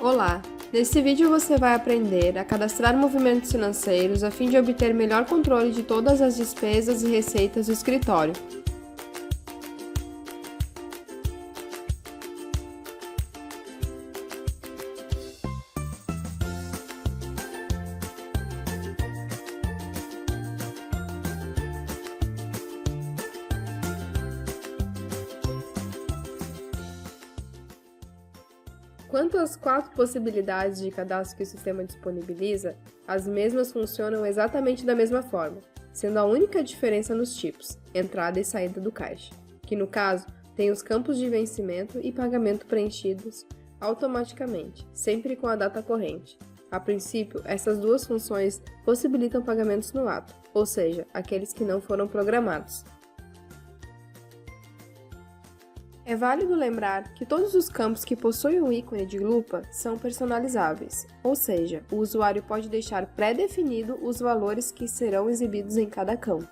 Olá! Nesse vídeo você vai aprender a cadastrar movimentos financeiros a fim de obter melhor controle de todas as despesas e receitas do escritório. Quanto às 4 possibilidades de cadastro que o sistema disponibiliza, as mesmas funcionam exatamente da mesma forma, sendo a única diferença nos tipos, entrada e saída do caixa, que no caso tem os campos de vencimento e pagamento preenchidos automaticamente, sempre com a data corrente. A princípio, essas duas funções possibilitam pagamentos no ato, ou seja, aqueles que não foram programados. É válido lembrar que todos os campos que possuem um ícone de lupa são personalizáveis, ou seja, o usuário pode deixar pré-definido os valores que serão exibidos em cada campo.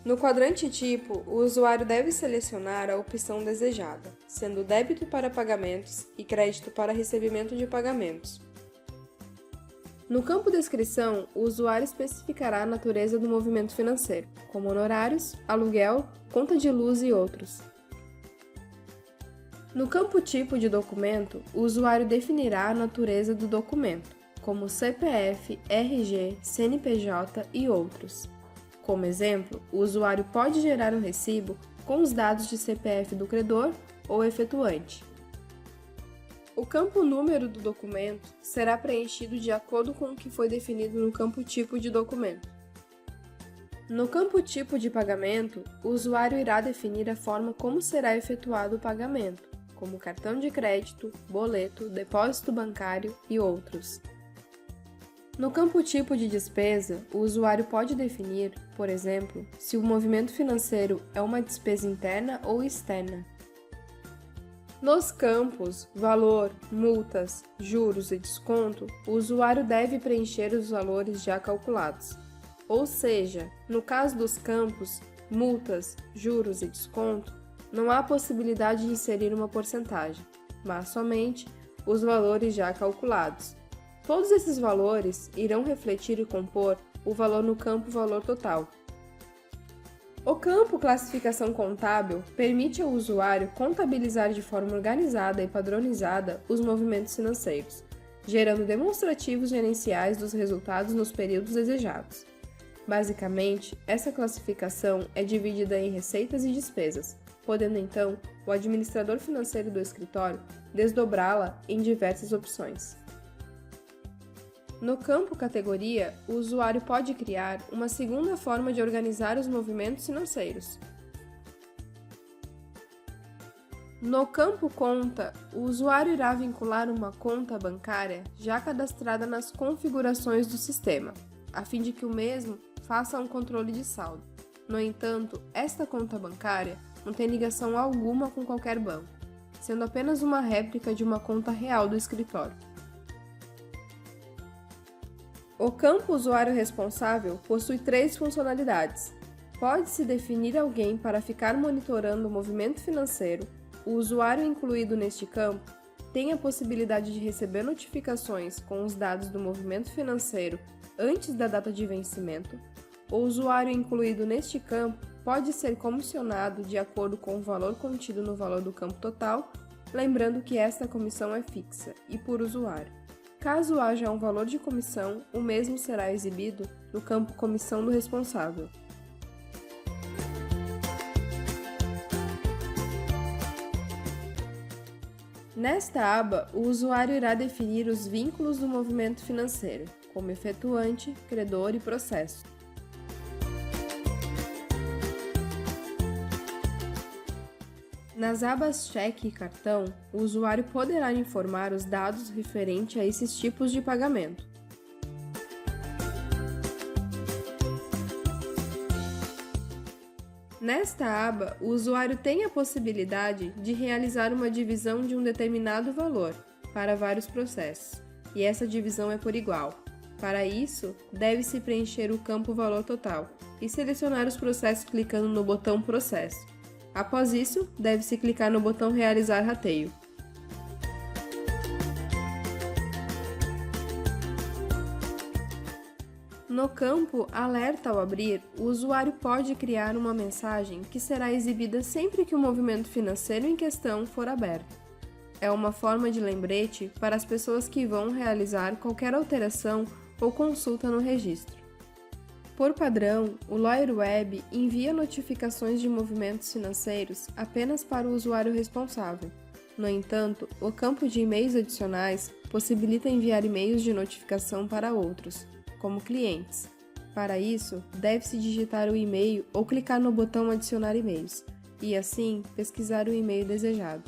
No quadrante tipo, o usuário deve selecionar a opção desejada, sendo débito para pagamentos e crédito para recebimento de pagamentos. No campo descrição, o usuário especificará a natureza do movimento financeiro, como honorários, aluguel, conta de luz e outros. No campo tipo de documento, o usuário definirá a natureza do documento, como CPF, RG, CNPJ e outros. Como exemplo, o usuário pode gerar um recibo com os dados de CPF do credor ou efetuante. O campo número do documento será preenchido de acordo com o que foi definido no campo tipo de documento. No campo tipo de pagamento, o usuário irá definir a forma como será efetuado o pagamento, como cartão de crédito, boleto, depósito bancário e outros. No campo tipo de despesa, o usuário pode definir, por exemplo, se o movimento financeiro é uma despesa interna ou externa. Nos campos valor, multas, juros e desconto, o usuário deve preencher os valores já calculados. Ou seja, no caso dos campos multas, juros e desconto, não há possibilidade de inserir uma porcentagem, mas somente os valores já calculados. Todos esses valores irão refletir e compor o valor no campo valor total. O campo classificação contábil permite ao usuário contabilizar de forma organizada e padronizada os movimentos financeiros, gerando demonstrativos gerenciais dos resultados nos períodos desejados. Basicamente, essa classificação é dividida em receitas e despesas, podendo então o administrador financeiro do escritório desdobrá-la em diversas opções. No campo categoria, o usuário pode criar uma segunda forma de organizar os movimentos financeiros. No campo conta, o usuário irá vincular uma conta bancária já cadastrada nas configurações do sistema, a fim de que o mesmo faça um controle de saldo. No entanto, esta conta bancária não tem ligação alguma com qualquer banco, sendo apenas uma réplica de uma conta real do escritório. O campo usuário responsável possui 3 funcionalidades. Pode-se definir alguém para ficar monitorando o movimento financeiro. O usuário incluído neste campo tem a possibilidade de receber notificações com os dados do movimento financeiro antes da data de vencimento. O usuário incluído neste campo pode ser comissionado de acordo com o valor contido no valor do campo total, lembrando que esta comissão é fixa e por usuário. Caso haja um valor de comissão, o mesmo será exibido no campo comissão do responsável. Nesta aba, o usuário irá definir os vínculos do movimento financeiro, como efetuante, credor e processo. Nas abas cheque e cartão, o usuário poderá informar os dados referentes a esses tipos de pagamento. Nesta aba, o usuário tem a possibilidade de realizar uma divisão de um determinado valor para vários processos, e essa divisão é por igual. Para isso, deve-se preencher o campo valor total e selecionar os processos clicando no botão Processo. Após isso, deve-se clicar no botão Realizar rateio. No campo Alerta ao abrir, o usuário pode criar uma mensagem que será exibida sempre que o movimento financeiro em questão for aberto. É uma forma de lembrete para as pessoas que vão realizar qualquer alteração ou consulta no registro. Por padrão, o Lawyer Web envia notificações de movimentos financeiros apenas para o usuário responsável. No entanto, o campo de e-mails adicionais possibilita enviar e-mails de notificação para outros, como clientes. Para isso, deve-se digitar o e-mail ou clicar no botão Adicionar e-mails, e assim pesquisar o e-mail desejado.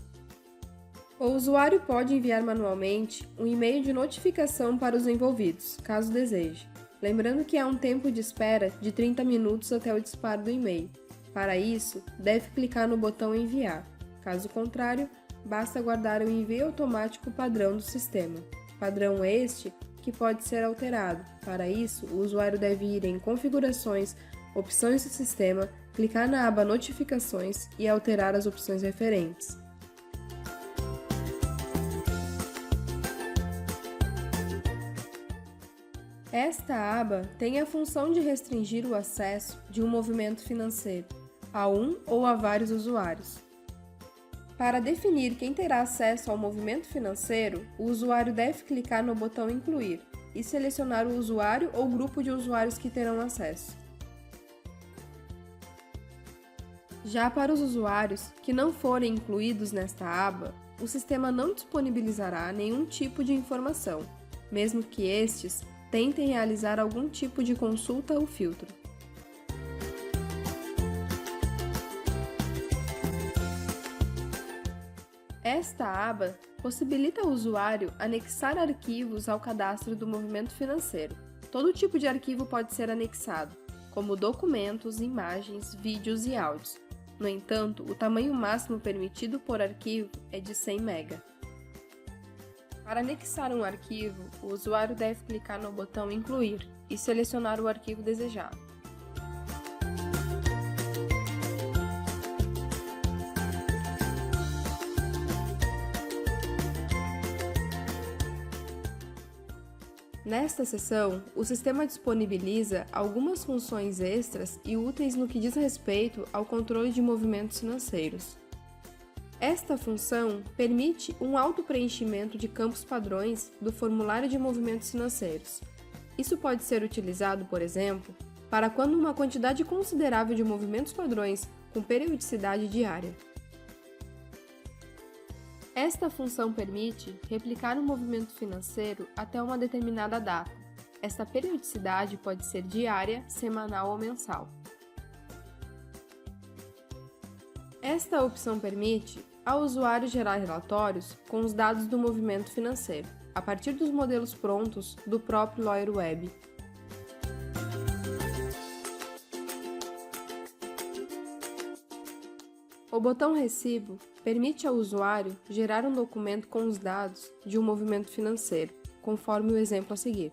O usuário pode enviar manualmente um e-mail de notificação para os envolvidos, caso deseje. Lembrando que há um tempo de espera de 30 minutos até o disparo do e-mail. Para isso, deve clicar no botão Enviar. Caso contrário, basta aguardar o envio automático padrão do sistema. Padrão este que pode ser alterado. Para isso, o usuário deve ir em Configurações, Opções do sistema, clicar na aba Notificações e alterar as opções referentes. Esta aba tem a função de restringir o acesso de um movimento financeiro a um ou a vários usuários. Para definir quem terá acesso ao movimento financeiro, o usuário deve clicar no botão Incluir e selecionar o usuário ou grupo de usuários que terão acesso. Já para os usuários que não forem incluídos nesta aba, o sistema não disponibilizará nenhum tipo de informação, mesmo que estes tentem realizar algum tipo de consulta ou filtro. Esta aba possibilita ao usuário anexar arquivos ao cadastro do movimento financeiro. Todo tipo de arquivo pode ser anexado, como documentos, imagens, vídeos e áudios. No entanto, o tamanho máximo permitido por arquivo é de 100 MB. Para anexar um arquivo, o usuário deve clicar no botão Incluir e selecionar o arquivo desejado. Nesta seção, o sistema disponibiliza algumas funções extras e úteis no que diz respeito ao controle de movimentos financeiros. Esta função permite um auto-preenchimento de campos padrões do formulário de movimentos financeiros. Isso pode ser utilizado, por exemplo, para quando uma quantidade considerável de movimentos padrões com periodicidade diária. Esta função permite replicar um movimento financeiro até uma determinada data. Esta periodicidade pode ser diária, semanal ou mensal. Esta opção permite ao usuário gerar relatórios com os dados do movimento financeiro, a partir dos modelos prontos do próprio Lawyer Web. O botão Recibo permite ao usuário gerar um documento com os dados de um movimento financeiro, conforme o exemplo a seguir.